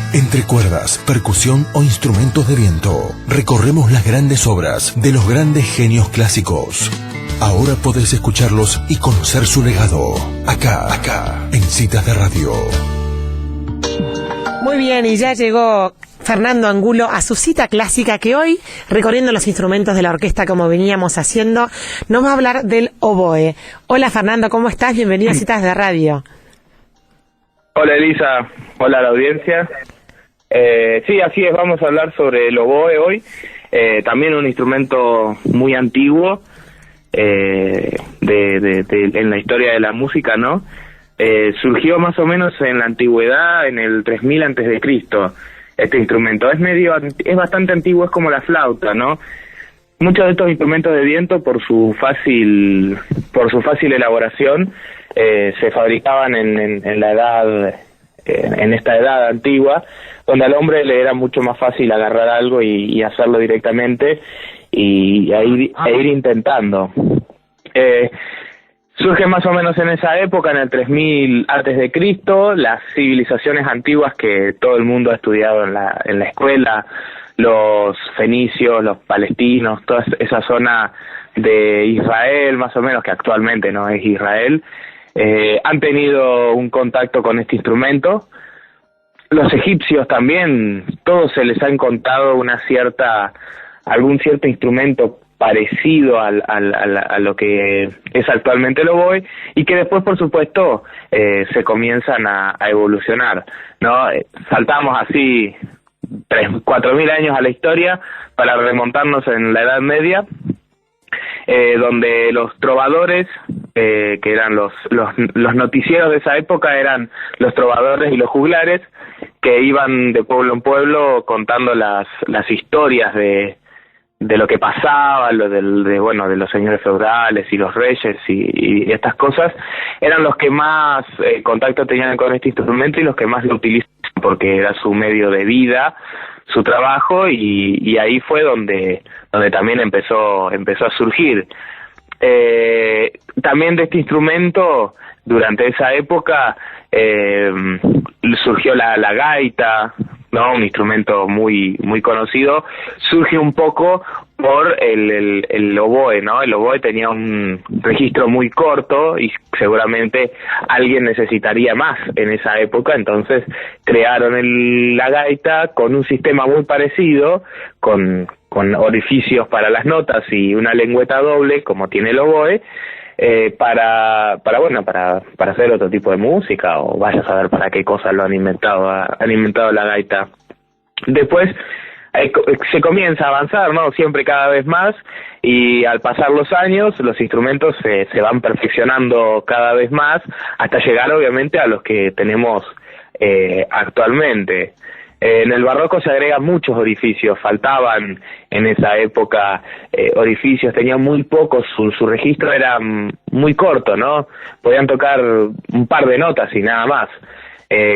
Entre cuerdas, percusión o instrumentos de viento, recorremos las grandes obras de los grandes genios clásicos. Ahora podés escucharlos y conocer su legado. Acá, en Citas de Radio. Muy bien, y ya llegó Fernando Angulo a su cita clásica, que hoy, recorriendo los instrumentos de la orquesta como veníamos haciendo, nos va a hablar del oboe. Hola Fernando, ¿cómo estás? Bienvenido a Citas de Radio. Hola Elisa, hola a la audiencia. Sí, así es, vamos a hablar sobre el oboe hoy, también un instrumento muy antiguo en la historia de la música, ¿no? Surgió más o menos en la antigüedad, en el 3000 antes de Cristo. Este instrumento es bastante antiguo, es como la flauta, ¿no? Muchos de estos instrumentos de viento, por su fácil elaboración, se fabricaban en esta edad antigua, donde al hombre le era mucho más fácil agarrar algo y hacerlo directamente e ir intentando. Surge más o menos en esa época, en el 3000 antes de Cristo, las civilizaciones antiguas que todo el mundo ha estudiado en la escuela, los fenicios, los palestinos, toda esa zona de Israel, más o menos, que actualmente no es Israel, han tenido un contacto con este instrumento. Los egipcios también, todos se les ha encontrado algún cierto instrumento parecido a lo que es actualmente el oboe, y que después, por supuesto, se comienzan a evolucionar, ¿no? Saltamos así 4.000 años a la historia para remontarnos en la Edad Media, donde los trovadores, que eran los noticieros de esa época, eran los trovadores y los juglares, que iban de pueblo en pueblo contando las historias de lo que pasaba, de los señores feudales y los reyes y estas cosas. Eran los que más contacto tenían con este instrumento y los que más lo utilizaban, porque era su medio de vida, su trabajo, y ahí fue donde también empezó a surgir. También de este instrumento, durante esa época, surgió la gaita, ¿no? Un instrumento muy muy conocido. Surge un poco por el oboe, ¿no? El oboe tenía un registro muy corto y seguramente alguien necesitaría más en esa época, entonces crearon la gaita con un sistema muy parecido, con orificios para las notas y una lengüeta doble, como tiene el oboe, para hacer otro tipo de música, o vaya a saber para qué cosas lo han inventado la gaita. Después se comienza a avanzar, ¿no? Siempre cada vez más, y al pasar los años los instrumentos se van perfeccionando cada vez más, hasta llegar obviamente a los que tenemos actualmente. En el barroco se agregan muchos orificios, faltaban en esa época orificios, tenían muy pocos, su registro era muy corto, ¿no? Podían tocar un par de notas y nada más.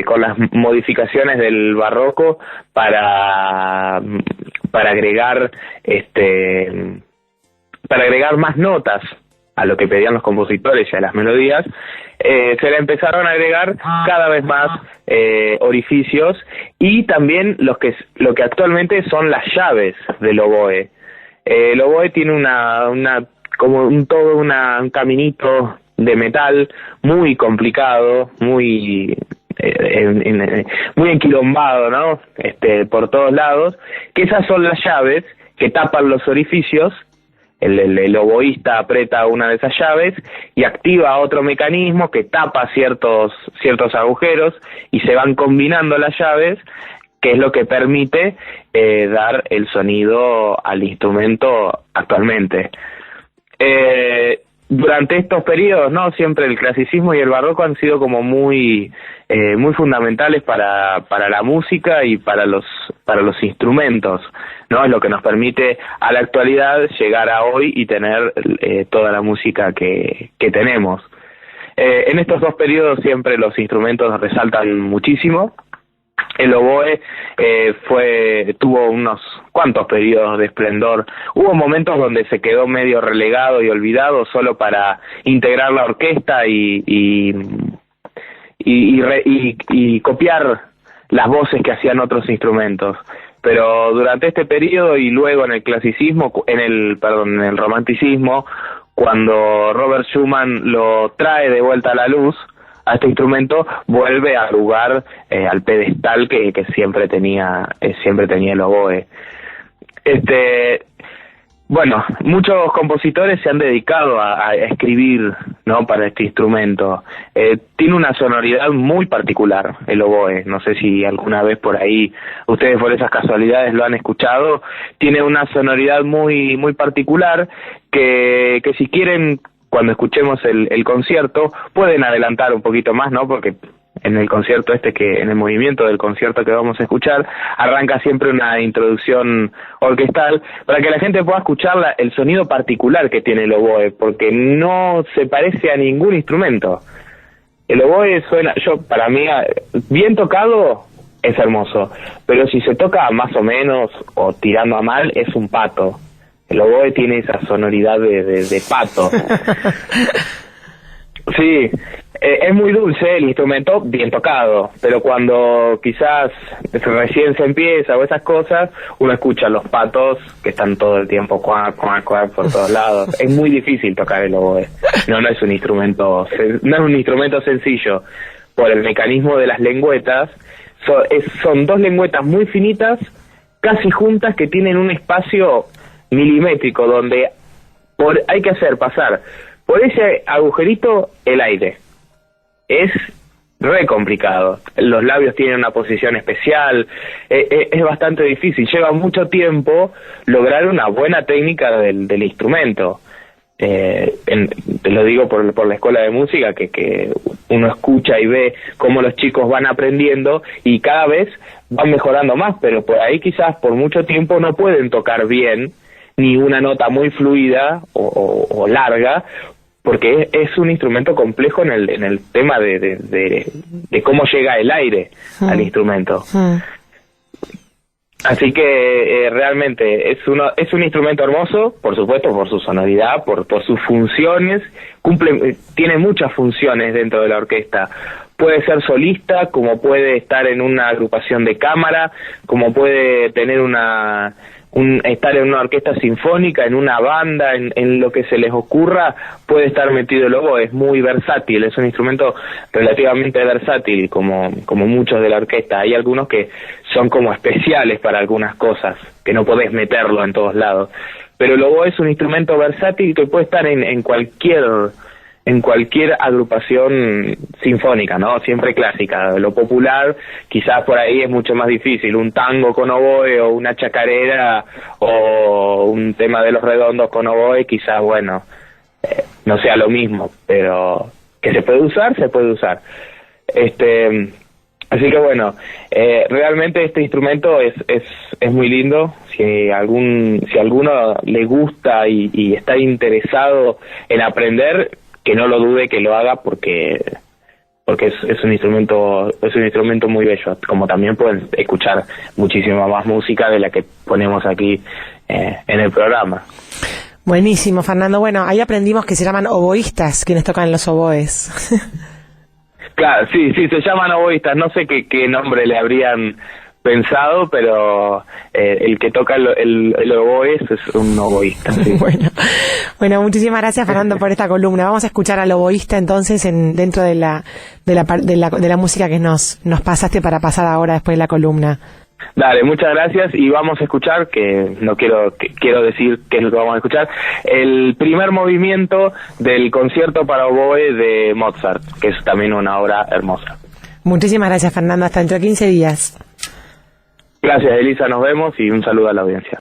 Con las modificaciones del barroco para agregar más notas a lo que pedían los compositores y a las melodías, se le empezaron a agregar cada vez más orificios, y también lo que actualmente son las llaves del oboe. El oboe tiene un caminito de metal muy complicado, muy enquilombado, ¿no? Por todos lados, que esas son las llaves que tapan los orificios. El oboísta aprieta una de esas llaves y activa otro mecanismo que tapa ciertos agujeros, y se van combinando las llaves, que es lo que permite dar el sonido al instrumento actualmente. Durante estos periodos, ¿no? Siempre el clasicismo y el barroco han sido como muy fundamentales para la música y para los instrumentos, ¿no? Es lo que nos permite a la actualidad llegar a hoy y tener toda la música que tenemos. En estos dos periodos siempre los instrumentos resaltan muchísimo. El oboe tuvo unos cuantos periodos de esplendor. Hubo momentos donde se quedó medio relegado y olvidado, solo para integrar la orquesta y copiar las voces que hacían otros instrumentos. Pero durante este periodo y luego en el clasicismo, en el romanticismo, cuando Robert Schumann lo trae de vuelta a la luz, a este instrumento, vuelve al lugar, al pedestal que siempre tenía el oboe. Bueno, muchos compositores se han dedicado a escribir, ¿no?, para este instrumento. Tiene una sonoridad muy particular el oboe. No sé si alguna vez por ahí ustedes por esas casualidades lo han escuchado. Tiene una sonoridad muy muy particular que si quieren, cuando escuchemos el concierto, pueden adelantar un poquito más, ¿no? Porque en el concierto en el movimiento del concierto que vamos a escuchar, arranca siempre una introducción orquestal para que la gente pueda escuchar el sonido particular que tiene el oboe, porque no se parece a ningún instrumento. El oboe suena, para mí, bien tocado es hermoso, pero si se toca más o menos o tirando a mal, es un pato. El oboe tiene esa sonoridad de pato. Sí, es muy dulce el instrumento, bien tocado, pero cuando quizás recién se empieza o esas cosas, uno escucha los patos que están todo el tiempo cuac, cuac, cuac por todos lados. Es muy difícil tocar el oboe. No es un instrumento sencillo. Por el mecanismo de las lengüetas, son dos lengüetas muy finitas, casi juntas, que tienen un espacio milimétrico donde hay que hacer pasar por ese agujerito el aire. Es re complicado. Los labios tienen una posición especial, es bastante difícil. Lleva mucho tiempo lograr una buena técnica del instrumento. Te lo digo por la escuela de música, que uno escucha y ve cómo los chicos van aprendiendo y cada vez van mejorando más, pero por ahí quizás por mucho tiempo no pueden tocar bien ni una nota muy fluida o larga, porque es un instrumento complejo en el tema de cómo llega el aire al instrumento. Así que realmente es un instrumento hermoso, por supuesto, por su sonoridad, por sus funciones. Tiene muchas funciones dentro de la orquesta. Puede ser solista, como puede estar en una agrupación de cámara, como puede tener estar en una orquesta sinfónica, en una banda, en lo que se les ocurra, puede estar metido el oboe. Es muy versátil, es un instrumento relativamente versátil, como muchos de la orquesta. Hay algunos que son como especiales para algunas cosas, que no podés meterlo en todos lados. Pero el oboe es un instrumento versátil que puede estar en cualquier agrupación sinfónica, ¿no? Siempre clásica. Lo popular, quizás por ahí es mucho más difícil. Un tango con oboe o una chacarera o un tema de Los Redondos con oboe, quizás, no sea lo mismo, pero que se puede usar, se puede usar. Así que realmente este instrumento es muy lindo. Si alguno le gusta y está interesado en aprender, que no lo dude, que lo haga, porque es un instrumento muy bello. Como también pueden escuchar muchísima más música de la que ponemos aquí en el programa. Buenísimo, Fernando. Bueno, ahí aprendimos que se llaman oboístas quienes tocan los oboes. Claro, sí, se llaman oboístas. No sé qué nombre le habrían pensado, pero el que toca el oboe es un oboísta. Sí. Bueno, muchísimas gracias, Fernando, por esta columna. Vamos a escuchar al oboísta entonces dentro de la música que nos pasaste para pasar ahora después de la columna. Dale, muchas gracias, y vamos a escuchar, quiero decir qué es lo que vamos a escuchar, el primer movimiento del concierto para oboe de Mozart, que es también una obra hermosa. Muchísimas gracias, Fernando, hasta dentro de 15 días. Gracias, Elisa, nos vemos y un saludo a la audiencia.